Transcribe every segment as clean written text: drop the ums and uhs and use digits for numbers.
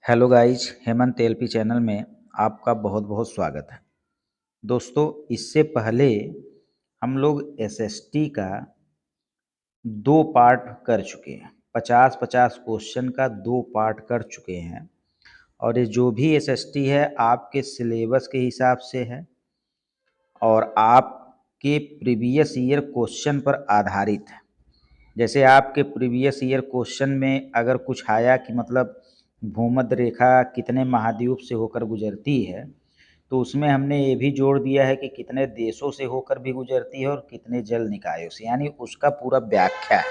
Hello guys, Hemant LP channel में आपका बहुत बहुत स्वागत है। दोस्तों, इससे पहले हम लोग एसएसटी का 2 पार्ट कर चुके हैं। 50-50 क्वेश्चन का 2 पार्ट कर चुके हैं और ये जो भी एसएसटी है आपके सिलेबस के हिसाब से है और आपके प्रीवियस ईयर क्वेश्चन पर आधारित है। जैसे आपके प्रीवियस ईयर क्वेश्चन में अगर कुछ आया कि मतलब भूमध्य रेखा कितने महाद्वीप से होकर गुजरती है, तो उसमें हमने ये भी जोड़ दिया है कि कितने देशों से होकर भी गुजरती है और कितने जल निकायों से, यानी उसका पूरा व्याख्या है।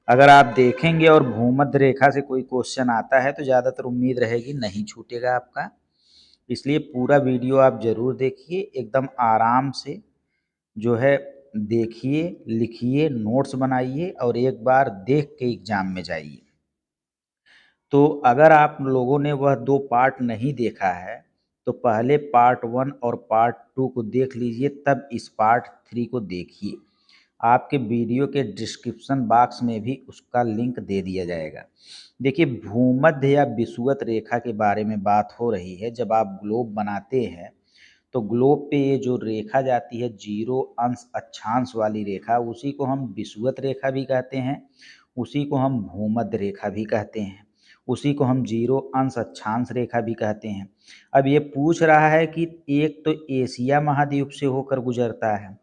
अगर आप देखेंगे और भूमध्य रेखा से कोई क्वेश्चन आता है तो ज़्यादातर उम्मीद रहेगी नहीं छूटेगा आपका। इसलिए पूरा वीडियो आप ज़रूर देखिए, एकदम आराम से जो है देखिए, लिखिए, नोट्स बनाइए और एक बार देख के एग्ज़ाम में जाइए। तो अगर आप लोगों ने वह 2 पार्ट नहीं देखा है, तो पहले पार्ट 1 और पार्ट 2 को देख लीजिए, तब इस पार्ट 3 को देखिए। आपके वीडियो के डिस्क्रिप्शन बॉक्स में भी उसका लिंक दे दिया जाएगा। देखिए, भूमध्य या विषुवत रेखा के बारे में बात हो रही है। जब आप ग्लोब बनाते हैं, तो ग्लोब पे ये जो रेखा जाती है 0 अंश अक्षांश वाली रेखा, उसी को हम विषुवत रेखा भी कहते हैं, उसी को हम भूमध्य रेखा भी कहते हैं, उसी को हम 0 अंश अक्षांश रेखा भी कहते हैं। अब ये पूछ रहा है कि एक तो एशिया महाद्वीप से होकर गुजरता है,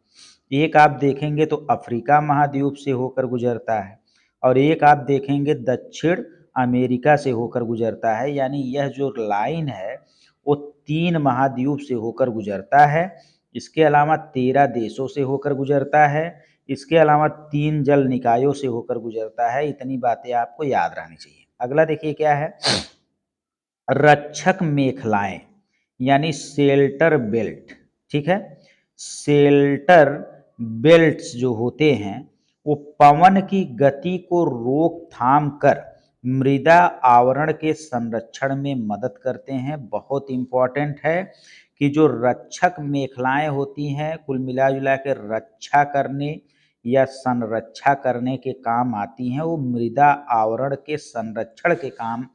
एक आप देखेंगे तो अफ्रीका महाद्वीप से होकर गुजरता है और एक आप देखेंगे दक्षिण अमेरिका से होकर गुजरता है। यानी यह जो लाइन है वो 3 महाद्वीप से होकर गुजरता है। इसके अलावा 13 देशों से होकर गुजरता है। इसके अलावा 3 जल निकायों से होकर गुजरता है। इतनी बातें आपको याद रहनी चाहिए। अगला देखिए क्या है, रक्षक मेखलाएं यानी शेल्टर बेल्ट। ठीक है, शेल्टर बेल्ट्स जो होते हैं वो पवन की गति को रोकथाम कर मृदा आवरण के संरक्षण में मदद करते हैं। बहुत इंपॉर्टेंट है कि जो रक्षक मेखलाएं होती हैं, कुल मिला जुला के रक्षा करने या संरक्षा करने के काम आती हैं। वो मृदा आवरण के संरक्षण के काम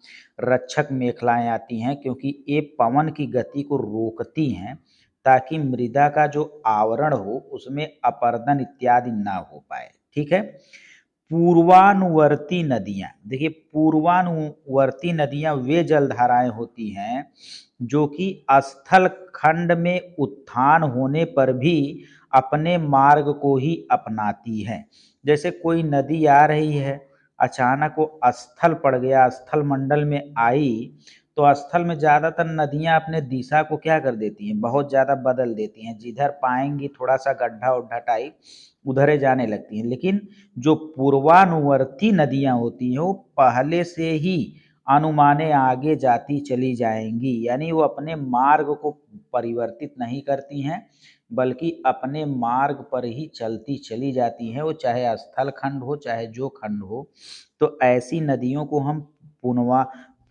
रक्षक मेखलाएं आती हैं, क्योंकि ये पवन की गति को रोकती हैं ताकि मृदा का जो आवरण हो उसमें अपरदन इत्यादि ना हो पाए। ठीक है, पूर्वानुवर्ती नदियां, देखिए पूर्वानुवर्ती नदियां वे जलधाराएं होती हैं जो कि स्थल खंड में उत्थान होने पर भी अपने मार्ग को ही अपनाती हैं। जैसे कोई नदी आ रही है, अचानक वो स्थल पड़ गया, स्थल मंडल में आई, तो स्थल में ज़्यादातर नदियां अपने दिशा को क्या कर देती हैं, बहुत ज़्यादा बदल देती हैं। जिधर पाएंगी थोड़ा सा गड्ढा उड्ढा टाइप, उधर जाने लगती हैं। लेकिन जो पूर्वानुवर्ती नदियां होती हैं वो पहले से ही अनुमाने आगे जाती चली जाएंगी, यानी वो अपने मार्ग को परिवर्तित नहीं करती हैं बल्कि अपने मार्ग पर ही चलती चली जाती हैं। वो चाहे स्थल खंड हो चाहे जो खंड हो। तो ऐसी नदियों को हम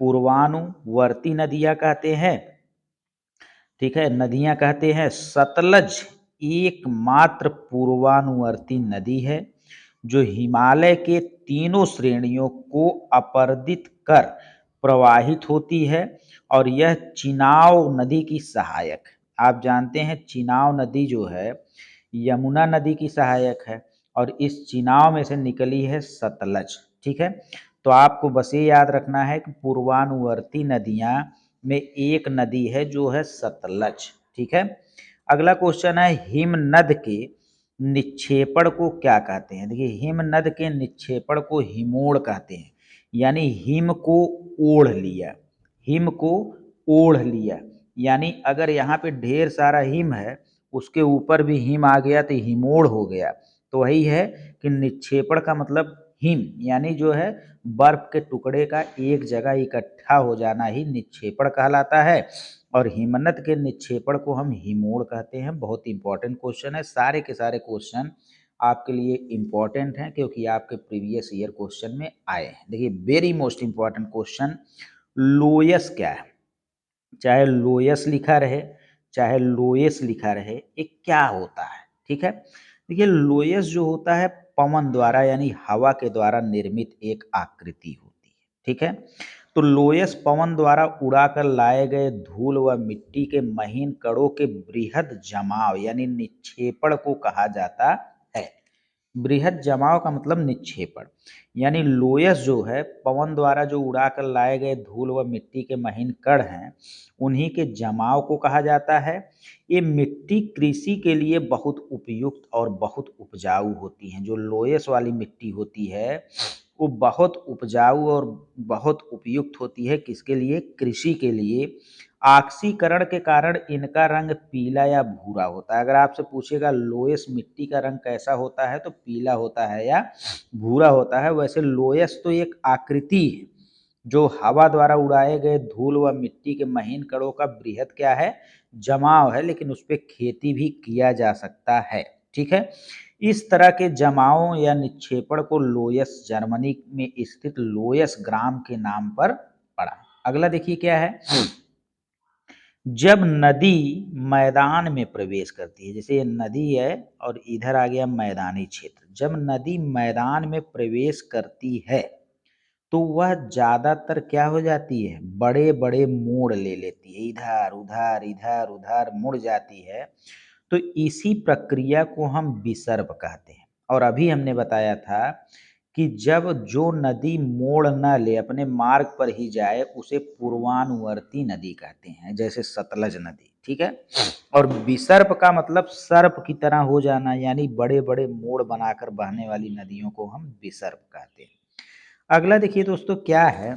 पूर्वानुवर्ती नदियां कहते हैं। ठीक है, नदियां कहते हैं। सतलज एकमात्र पूर्वानुवर्ती नदी है जो हिमालय के तीनों श्रेणियों को अपरदित कर प्रवाहित होती है और यह चिनाव नदी की सहायक है। आप जानते हैं चिनाव नदी जो है यमुना नदी की सहायक है और इस चिनाव में से निकली है सतलज। ठीक है, तो आपको बस ये याद रखना है कि पूर्वानुवर्ती नदियां में एक नदी है जो है सतलज। ठीक है, अगला क्वेश्चन है, हिमनद के निक्षेपण को क्या कहते हैं। देखिए, हिमनद के निक्षेपण को हिमोड़ कहते हैं, यानी हिम को ओढ़ लिया, हिम को ओढ़ लिया। यानी अगर यहाँ पे ढेर सारा हिम है, उसके ऊपर भी हिम आ गया तो हिमोड़ हो गया। तो वही है कि निक्षेपण का मतलब हिम, यानी जो है बर्फ के टुकड़े का एक जगह इकट्ठा हो जाना ही निक्षेपण कहलाता है। और हिमनद के निक्षेपण को हम हिमोड़ कहते हैं। बहुत इंपॉर्टेंट क्वेश्चन है, सारे के सारे क्वेश्चन आपके लिए इंपॉर्टेंट हैं क्योंकि आपके प्रीवियस ईयर क्वेश्चन में आए हैं। देखिए, very most important question, loess क्या है। चाहे लोयस लिखा रहे चाहे लोएस लिखा रहे, ये क्या होता है। ठीक है, देखिए लोयस जो होता है पवन द्वारा यानी हवा के द्वारा निर्मित एक आकृति होती है। ठीक है, तो लोयस पवन द्वारा उड़ाकर लाए गए धूल व मिट्टी के महीन कणों के बृहद जमाव यानी निक्षेपण को कहा जाता है। बृहद जमाव का मतलब निक्षेपण, यानी लोयस जो है पवन द्वारा जो उड़ाकर लाए गए धूल व मिट्टी के महीन कण हैं, उन्हीं के जमाव को कहा जाता है। ये मिट्टी कृषि के लिए बहुत उपयुक्त और बहुत उपजाऊ होती हैं। जो लोयस वाली मिट्टी होती है वो बहुत उपजाऊ और बहुत उपयुक्त होती है। किसके लिए? कृषि के लिए। ऑक्सीकरण के कारण इनका रंग पीला या भूरा होता है। अगर आपसे पूछेगा लोयस मिट्टी का रंग कैसा होता है तो पीला होता है या भूरा होता है। वैसे लोयस तो एक आकृति है जो हवा द्वारा उड़ाए गए धूल व मिट्टी के महीन कणों का बृहद क्या है? जमाव है, लेकिन उस पर खेती भी किया जा सकता है। ठीक है। इस तरह के जमावों या निक्षेपण को लोयस जर्मनी में स्थित लोयस ग्राम के नाम पर पड़ा। अगला देखिए क्या है। जब नदी मैदान में प्रवेश करती है, जैसे ये नदी है और इधर आ गया मैदानी क्षेत्र, जब नदी मैदान में प्रवेश करती है तो वह ज्यादातर क्या हो जाती है? बड़े बड़े मोड़ ले लेती है, इधर उधर इधर उधर मुड़ जाती है। तो इसी प्रक्रिया को हम विसर्प कहते हैं। और अभी हमने बताया था कि जब जो नदी मोड़ न ले, अपने मार्ग पर ही जाए, उसे पूर्वानुवर्ती नदी कहते हैं, जैसे सतलज नदी। ठीक है। और विसर्प का मतलब सर्प की तरह हो जाना, यानी बड़े बड़े मोड़ बनाकर बहने वाली नदियों को हम विसर्प कहते हैं। अगला देखिए दोस्तों क्या है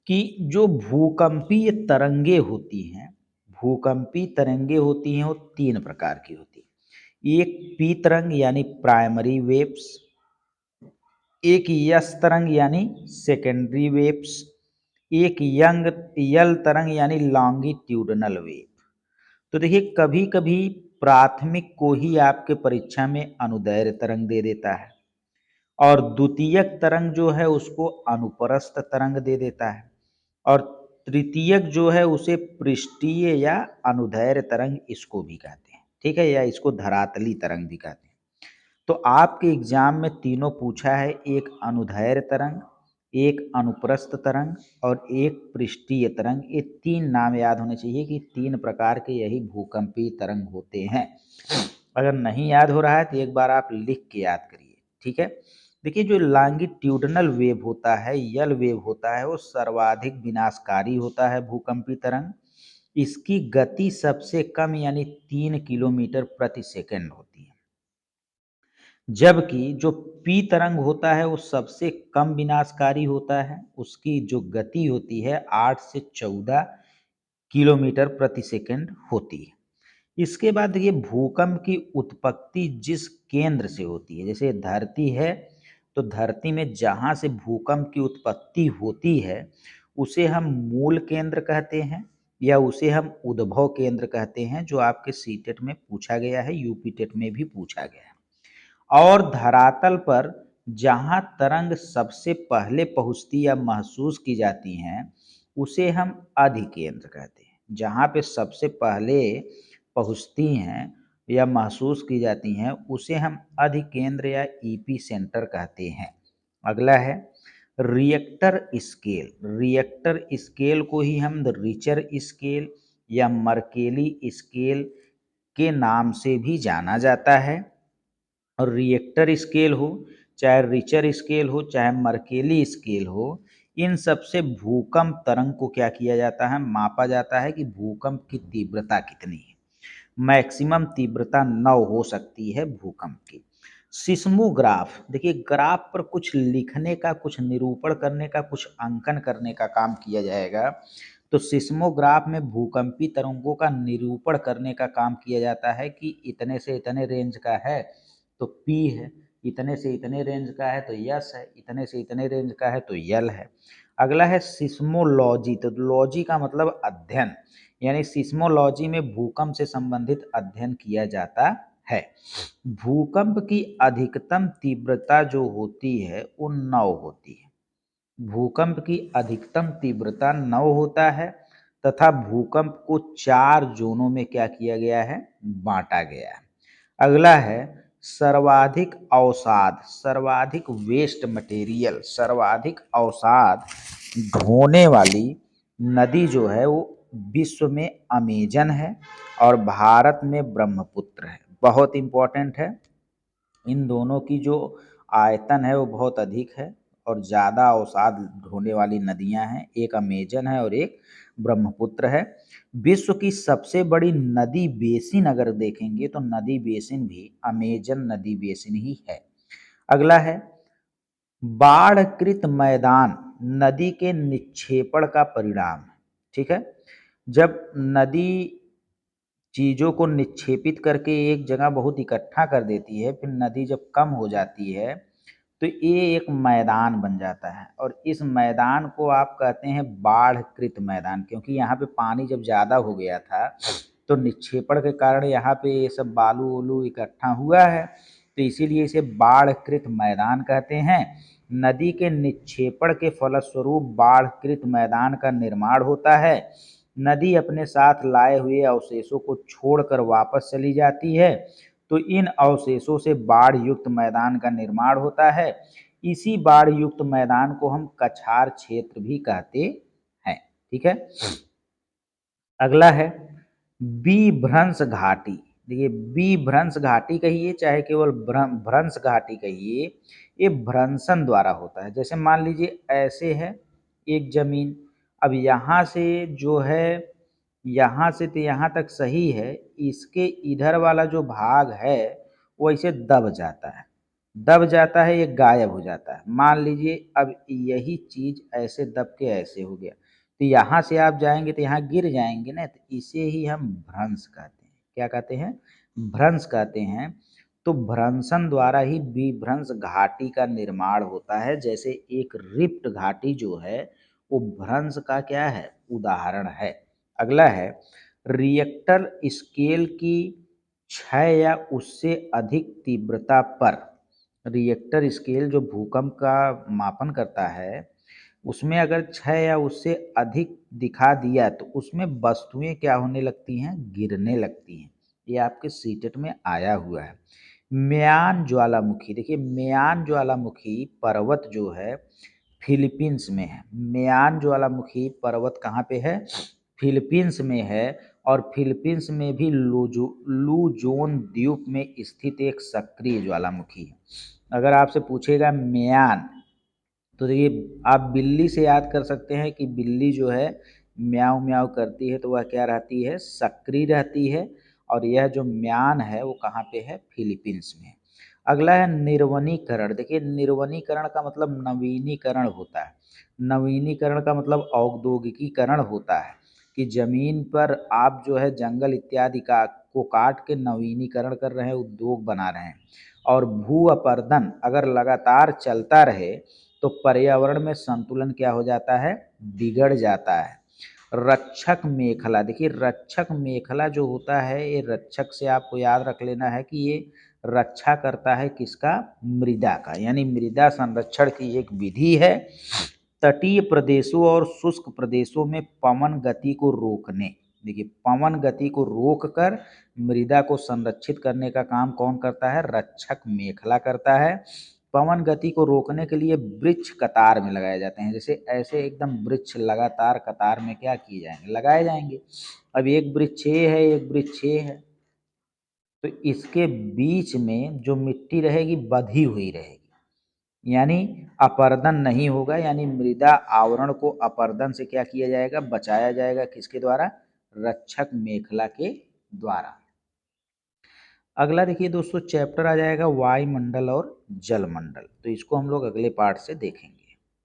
कि जो भूकंपीय तरंगे होती हैं, भूकंपी तरंगे होती हैं वो तीन प्रकार की होती हैं। एक पी तरंग यानी प्राइमरी वेव्स, एक यस तरंग यानी सेकेंडरी वेव्स, एक यंग यल तरंग यानी लॉन्गिट्यूडनल वेव। तो देखिए कभी कभी प्राथमिक को ही आपके परीक्षा में अनुदैर्घ्य तरंग दे देता है और द्वितीयक तरंग जो है उसको अनुप्रस्थ तरंग दे देता है और तृतीयक जो है उसे पृष्ठीय या अनुदैर्घ्य तरंग इसको भी कहते हैं। ठीक है। या इसको धरातली तरंग भी कहते हैं। तो आपके एग्जाम में तीनों पूछा है, एक अनुदैर्घ्य तरंग, एक अनुप्रस्थ तरंग और एक पृष्ठीय तरंग। ये तीन नाम याद होने चाहिए कि तीन प्रकार के यही भूकंपीय तरंग होते हैं। अगर नहीं याद हो रहा है तो एक बार आप लिख के याद करिए। ठीक है। देखिए जो लॉन्गिट्यूडनल वेव होता है, यल वेव होता है, वो सर्वाधिक विनाशकारी होता है भूकंपी तरंग। इसकी गति सबसे कम यानी 3 किलोमीटर प्रति सेकंड होती है, जबकि जो पी तरंग होता है वो सबसे कम विनाशकारी होता है। उसकी जो गति होती है 8 से 14 किलोमीटर प्रति सेकंड होती है। इसके बाद ये भूकंप की उत्पत्ति जिस केंद्र से होती है, जैसे धरती है तो धरती में जहाँ से भूकंप की उत्पत्ति होती है उसे हम मूल केंद्र कहते हैं या उसे हम उद्भव केंद्र कहते हैं, जो आपके सीटेट में पूछा गया है, यूपी टेट में भी पूछा गया है। और धरातल पर जहाँ तरंग सबसे पहले पहुँचती या महसूस की जाती हैं उसे हम अधिकेंद्र कहते हैं। जहाँ पे सबसे पहले पहुँचती हैं या महसूस की जाती हैं उसे हम अधिकेंद्र या ईपी सेंटर कहते हैं। अगला है रिएक्टर स्केल। रिएक्टर स्केल को ही हम रिचर स्केल या मर्केली स्केल के नाम से भी जाना जाता है। और रिएक्टर स्केल हो, चाहे रिचर स्केल हो, चाहे मर्केली स्केल हो, इन सबसे भूकंप तरंग को क्या किया जाता है? मापा जाता है कि भूकंप की तीव्रता कितनी है। मैक्सिमम तीव्रता 9 हो सकती है भूकंप की। सिस्मोग्राफ, देखिए ग्राफ पर कुछ लिखने का, कुछ निरूपण करने का, कुछ अंकन करने का काम किया जाएगा। तो सिस्मोग्राफ में भूकंपी तरंगों का निरूपण करने का काम किया जाता है कि इतने से इतने रेंज का है तो पी है, इतने से इतने रेंज का है तो यस है, इतने से इतने रेंज का है तो यल है। अगला है सिस्मोलॉजी। तो लॉजी का मतलब अध्ययन, यानी सिस्मोलॉजी में भूकंप से संबंधित अध्ययन किया जाता है। भूकंप की अधिकतम तीव्रता जो होती है वो 9 होती है। भूकंप की अधिकतम तीव्रता 9 होता है तथा भूकंप को 4 जोनों में क्या किया गया है? बांटा गया है। अगला है सर्वाधिक अवसाद, सर्वाधिक वेस्ट मटेरियल, सर्वाधिक अवसाद ढोने वाली नदी जो है वो विश्व में अमेजन है और भारत में ब्रह्मपुत्र है। बहुत इम्पोर्टेंट है। इन दोनों की जो आयतन है वो बहुत अधिक है और ज़्यादा अवसाद ढोने वाली नदियां हैं। एक अमेजन है और एक ब्रह्मपुत्र है। विश्व की सबसे बड़ी नदी बेसिन अगर देखेंगे तो नदी बेसिन भी अमेजन नदी बेसिन ही है। अगला है बाढ़कृत मैदान नदी के निक्षेपण का परिणाम। ठीक है, जब नदी चीज़ों को निक्षेपित करके एक जगह बहुत इकट्ठा कर देती है, फिर नदी जब कम हो जाती है तो ये एक मैदान बन जाता है और इस मैदान को आप कहते हैं बाढ़कृत मैदान, क्योंकि यहाँ पे पानी जब ज़्यादा हो गया था तो निक्षेपण के कारण यहाँ पे ये सब बालू उलू इकट्ठा हुआ है, तो इसीलिए इसे बाढ़कृत मैदान कहते हैं। नदी के निक्षेपण के फलस्वरूप बाढ़कृत मैदान का निर्माण होता है। नदी अपने साथ लाए हुए अवशेषों को छोड़कर वापस चली जाती है, तो इन अवशेषों से बाढ़ युक्त मैदान का निर्माण होता है। इसी बाढ़ युक्त मैदान को हम कछार क्षेत्र भी कहते हैं। ठीक है, अगला है बीभ्रंश घाटी। देखिए, बीभ्रंश घाटी कहिए चाहे केवल भ्रंश घाटी कहिए, ये भ्रंशन द्वारा होता है। जैसे मान लीजिए ऐसे है एक जमीन, अब यहाँ से जो है यहाँ से तो यहाँ तक सही है, इसके इधर वाला जो भाग है वो ऐसे दब जाता है, दब जाता है, ये गायब हो जाता है। मान लीजिए अब यही चीज ऐसे दब के ऐसे हो गया, तो यहाँ से आप जाएंगे तो यहाँ गिर जाएंगे ना, तो इसे ही हम भ्रंश कहते हैं। क्या कहते हैं? भ्रंश कहते हैं। तो भ्रंशन द्वारा ही विभ्रंश घाटी का निर्माण होता है। जैसे एक रिफ्ट घाटी जो है वो भ्रंश का क्या है? उदाहरण है। अगला है रिएक्टर स्केल की 6 या उससे अधिक तीव्रता पर, रिएक्टर स्केल जो भूकंप का मापन करता है उसमें अगर 6 या उससे अधिक दिखा दिया तो उसमें वस्तुएं क्या होने लगती हैं? गिरने लगती हैं। ये आपके सीटेट में आया हुआ है। म्यान ज्वालामुखी, देखिए म्यान ज्वालामुखी पर्वत जो है फिलीपींस में है। म्यान ज्वालामुखी पर्वत कहाँ पे है? फिलीपींस में है और फिलीपींस में भी लूजोन द्वीप में स्थित एक सक्रिय ज्वालामुखी है। अगर आपसे पूछेगा म्यान, तो देखिए आप बिल्ली से याद कर सकते हैं कि बिल्ली जो है म्याऊं म्याऊं करती है, तो वह क्या रहती है? सक्रिय रहती है। और यह जो म्यान है वो कहाँ पे है? फिलीपींस में। अगला है निर्वनीकरण। देखिए निर्वनीकरण का मतलब नवीनीकरण होता है। नवीनीकरण का मतलब औद्योगिकीकरण होता है कि जमीन पर आप जो है जंगल इत्यादि का को काट के नवीनीकरण कर रहे हैं, उद्योग बना रहे हैं। और भू अपरदन अगर लगातार चलता रहे तो पर्यावरण में संतुलन क्या हो जाता है? बिगड़ जाता है। रक्षक मेखला, देखिए रक्षक मेखला जो होता है, ये रक्षक से आपको याद रख लेना है कि ये रक्षा करता है किसका? मृदा का, यानी मृदा संरक्षण की एक विधि है। तटीय प्रदेशों और शुष्क प्रदेशों में पवन गति को रोकने, देखिए पवन गति को रोककर मृदा को संरक्षित करने का काम कौन करता है? रक्षक मेखला करता है। पवन गति को रोकने के लिए वृक्ष कतार में लगाए जाते हैं। जैसे ऐसे एकदम वृक्ष लगातार कतार में क्या किए जाएंगे? लगाए जाएंगे। अब एक वृक्ष ये है, एक वृक्ष ये है, तो इसके बीच में जो मिट्टी रहेगी बंधी हुई रहेगी, यानी अपरदन नहीं होगा, यानी मृदा आवरण को अपरदन से क्या किया जाएगा? बचाया जाएगा। किसके द्वारा? रक्षक मेखला के द्वारा। अगला देखिए दोस्तों चैप्टर आ जाएगा वायुमंडल और जलमंडल, तो इसको हम लोग अगले पार्ट से देखेंगे।